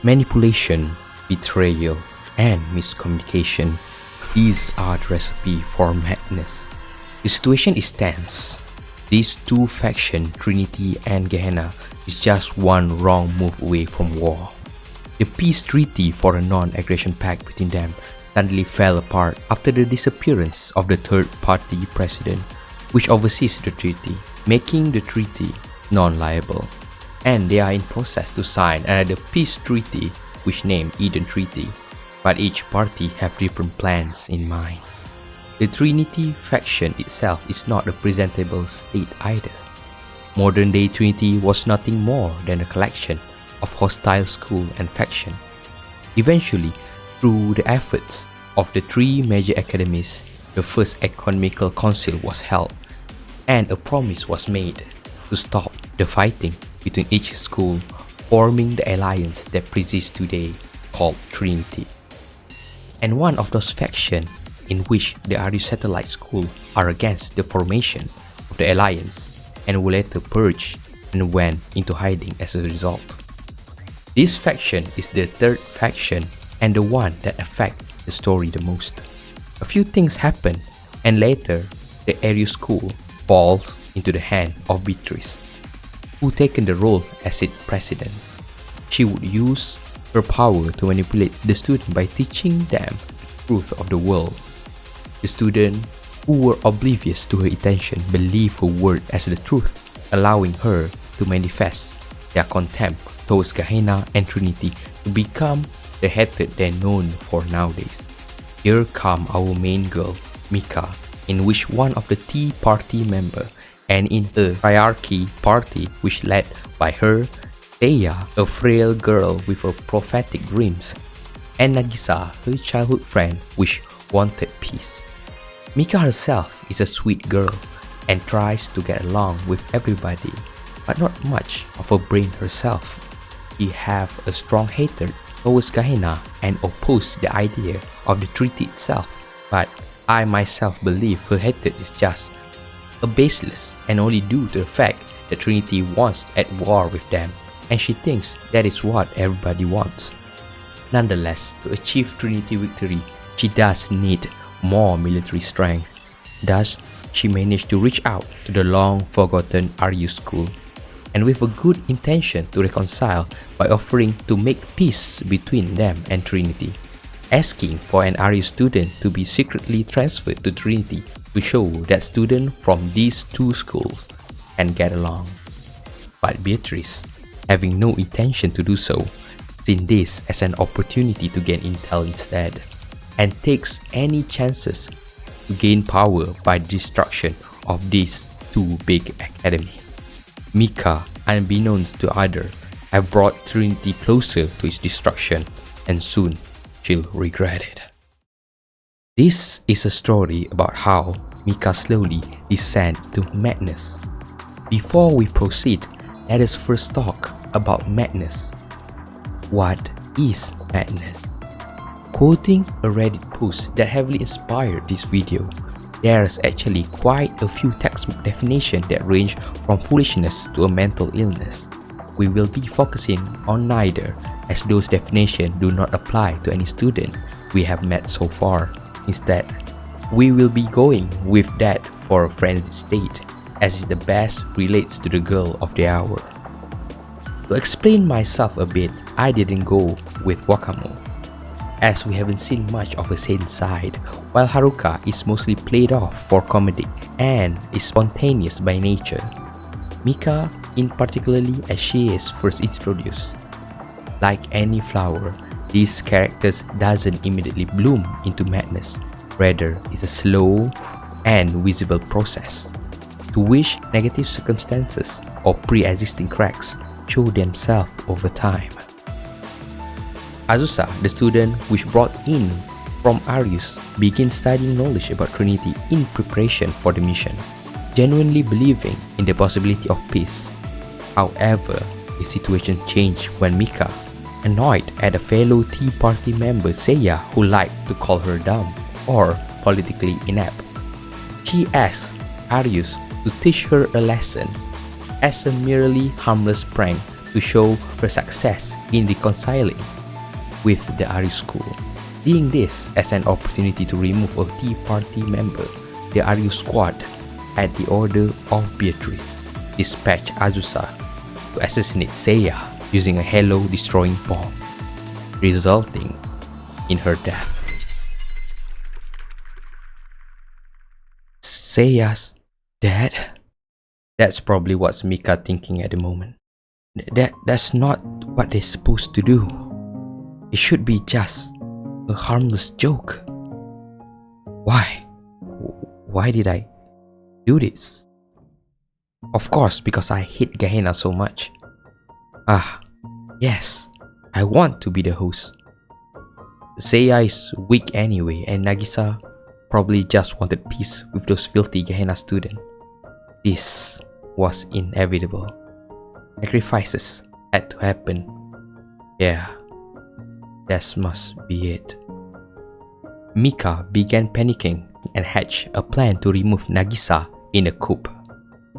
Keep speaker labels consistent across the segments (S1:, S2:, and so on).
S1: Manipulation, betrayal, and miscommunication. These are the recipe for madness. The situation is tense. These two factions, Trinity and Gehenna, is just one wrong move away from war. The peace treaty for a non-aggression pact between them suddenly fell apart after the disappearance of the third-party president, which oversees the treaty, making the treaty non-liable. And they are in process to sign another peace treaty, which named Eden Treaty, but each party have different plans in mind. The Trinity faction itself is not a presentable state either. Modern-day Trinity was nothing more than a collection of hostile school and faction. Eventually, through the efforts of the three major academies, the first economical council was held, and a promise was made to stop the fighting between each school, forming the alliance that persists today called Trinity. And one of those factions in which the Arius satellite school are against the formation of the alliance and will later purge and went into hiding as a result. This faction is the third faction and the one that affects the story the most. A few things happen and later the Arius school falls into the hand of Beatrice, who taken the role as its president. She would use her power to manipulate the students by teaching them the truth of the world. The students who were oblivious to her intention believed her word as the truth, allowing her to manifest their contempt towards Gehenna and Trinity to become the hatred they're known for nowadays. Here come our main girl, Mika, in which one of the Tea Party member, and in a hierarchy party which led by her, Thea, a frail girl with a prophetic dreams, and Nagisa, her childhood friend which wanted peace. Mika herself is a sweet girl and tries to get along with everybody, but not much of a brain herself. She have a strong hatred towards Gehenna and oppose the idea of the treaty itself, but I myself believe her hatred is just a baseless and only due to the fact that Trinity wants at war with them, and she thinks that is what everybody wants. Nonetheless, to achieve Trinity victory, she does need more military strength. Thus, she managed to reach out to the long-forgotten Arius school, and with a good intention to reconcile by offering to make peace between them and Trinity, asking for an Arius student to be secretly transferred to Trinity to show that students from these two schools can get along. But Beatrice, having no intention to do so, sees this as an opportunity to gain intel instead, and takes any chances to gain power by the destruction of these two big academies. Mika, unbeknownst to others, have brought Trinity closer to its destruction, and soon she'll regret it. This is a story about how Mika slowly descends to madness. Before we proceed, let us first talk about madness. What is madness? Quoting a Reddit post that heavily inspired this video, there's actually quite a few textbook definitions that range from foolishness to a mental illness. We will be focusing on neither, as those definitions do not apply to any student we have met so far. Instead, we will be going with that for a frenzied state, as it the best relates to the girl of the hour. To explain myself a bit, I didn't go with Wakamo, as we haven't seen much of a sane side, while Haruka is mostly played off for comedy and is spontaneous by nature. Mika in particularly as she is first introduced. Like any flower, these characters doesn't immediately bloom into madness, rather it's a slow and visible process, to which negative circumstances or pre-existing cracks show themselves over time. Azusa, the student which brought in from Arius, begins studying knowledge about Trinity in preparation for the mission, genuinely believing in the possibility of peace. However, the situation changed when Mika, annoyed at a fellow Tea Party member Seiya who liked to call her dumb or politically inept, she asks Arius to teach her a lesson as a merely harmless prank to show her success in reconciling with the Arius school. Seeing this as an opportunity to remove a Tea Party member, the Arius squad, at the order of Beatrice, dispatched Azusa to assassinate Seiya using a halo-destroying bomb, resulting in her death. Seiya's dead? That's probably what's Mika thinking at the moment. That's not what they're supposed to do. It should be just a harmless joke. Why? Why did I do this? Of course, because I hate Gehenna so much. Yes, I want to be the host. Seiya is weak anyway, and Nagisa probably just wanted peace with those filthy Gehenna students. This was inevitable. Sacrifices had to happen. Yeah, that must be it. Mika began panicking and hatched a plan to remove Nagisa in a coup,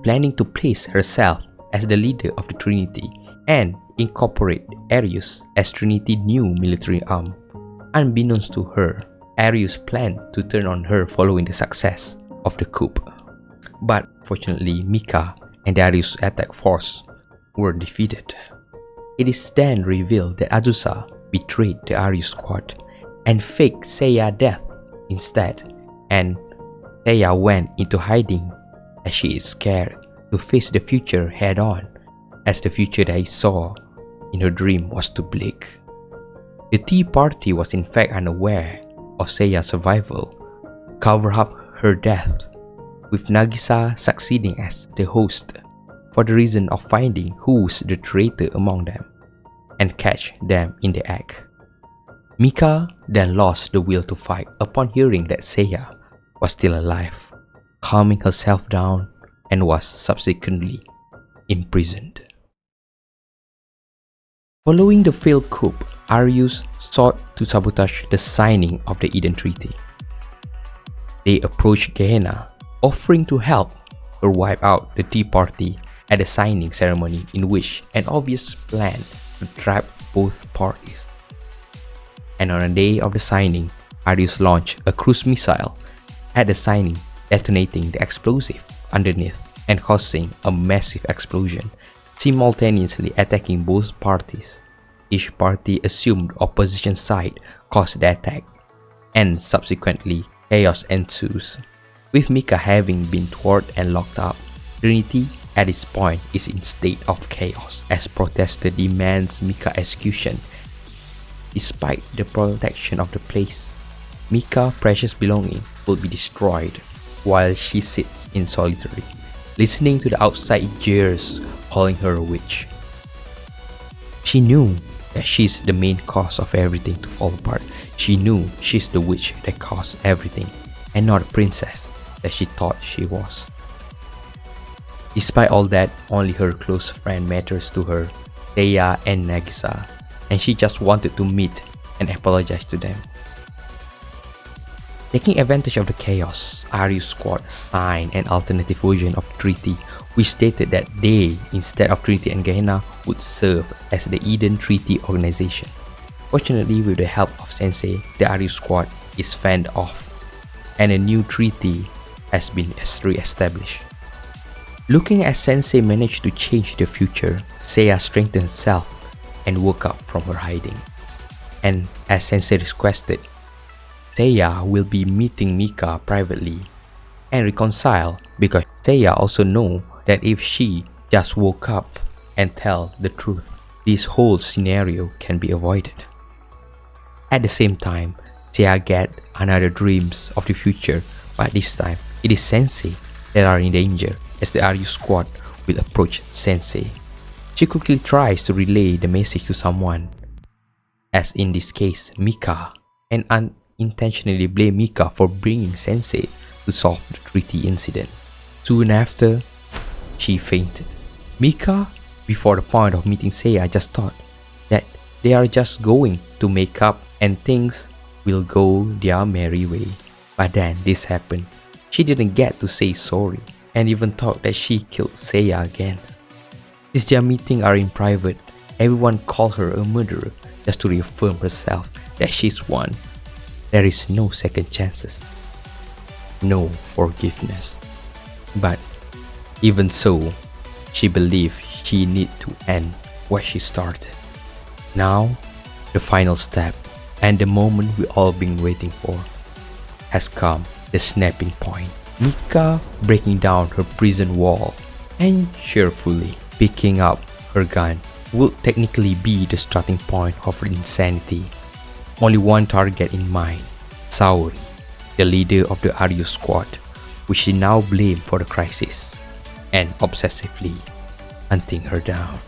S1: planning to place herself as the leader of the Trinity and incorporate Arius as Trinity's new military arm. Unbeknownst to her, Arius planned to turn on her following the success of the coup. But fortunately, Mika and the Arius attack force were defeated. It is then revealed that Azusa betrayed the Arius squad and faked Seiya's death instead, and Seiya went into hiding as she is scared to face the future head-on, as the future that he saw in her dream was too bleak. The Tea Party was in fact unaware of Seiya's survival, cover up her death, with Nagisa succeeding as the host for the reason of finding who's the traitor among them and catch them in the act. Mika then lost the will to fight upon hearing that Seiya was still alive, calming herself down, and was subsequently imprisoned. Following the failed coup, Arius sought to sabotage the signing of the Eden Treaty. They approached Gehenna, offering to help her wipe out the Tea Party at the signing ceremony, in which an obvious plan to trap both parties. And on the day of the signing, Arius launched a cruise missile at the signing, detonating the explosive underneath and causing a massive explosion, simultaneously attacking both parties. Each party assumed opposition side caused the attack, and subsequently chaos ensues. With Mika having been thwarted and locked up, Trinity at this point is in state of chaos as protester demands Mika execution. Despite the protection of the place, Mika's precious belongings will be destroyed while she sits in solitary, listening to the outside jeers calling her a witch. She knew that she's the main cause of everything to fall apart. She knew she's the witch that caused everything, and not a princess that she thought she was. Despite all that, only her close friend matters to her, Seiya and Nagisa, and she just wanted to meet and apologize to them. Taking advantage of the chaos, Arius squad signed an alternative version of the treaty, which stated that they, instead of Trinity and Gehenna, would serve as the Eden Treaty organization. Fortunately, with the help of Sensei, the Arius squad is fanned off, and a new treaty has been re-established. Looking as Sensei managed to change the future, Seiya strengthened herself and woke up from her hiding. And as Sensei requested, Seiya will be meeting Mika privately and reconcile, because Seiya also knows that if she just woke up and tell the truth, this whole scenario can be avoided. At the same time, Seiya get another dreams of the future, but this time it is Sensei that are in danger, as the Arius squad will approach Sensei. She quickly tries to relay the message to someone, as in this case Mika, and unintentionally blame Mika for bringing Sensei to solve the treaty incident. Soon after, she fainted. Mika, before the point of meeting Seiya, just thought that they are just going to make up and things will go their merry way. But then this happened. She didn't get to say sorry and even thought that she killed Seiya again. Since their meeting are in private, everyone called her a murderer just to reaffirm herself that she's one. There is no second chances, no forgiveness. But even so, she believed she need to end what she started. Now, the final step and the moment we all been waiting for has come, the snapping point. Mika breaking down her prison wall and cheerfully picking up her gun will technically be the starting point of her insanity. Only one target in mind, Saori, the leader of the Arius squad, which she now blamed for the crisis, and obsessively hunting her down.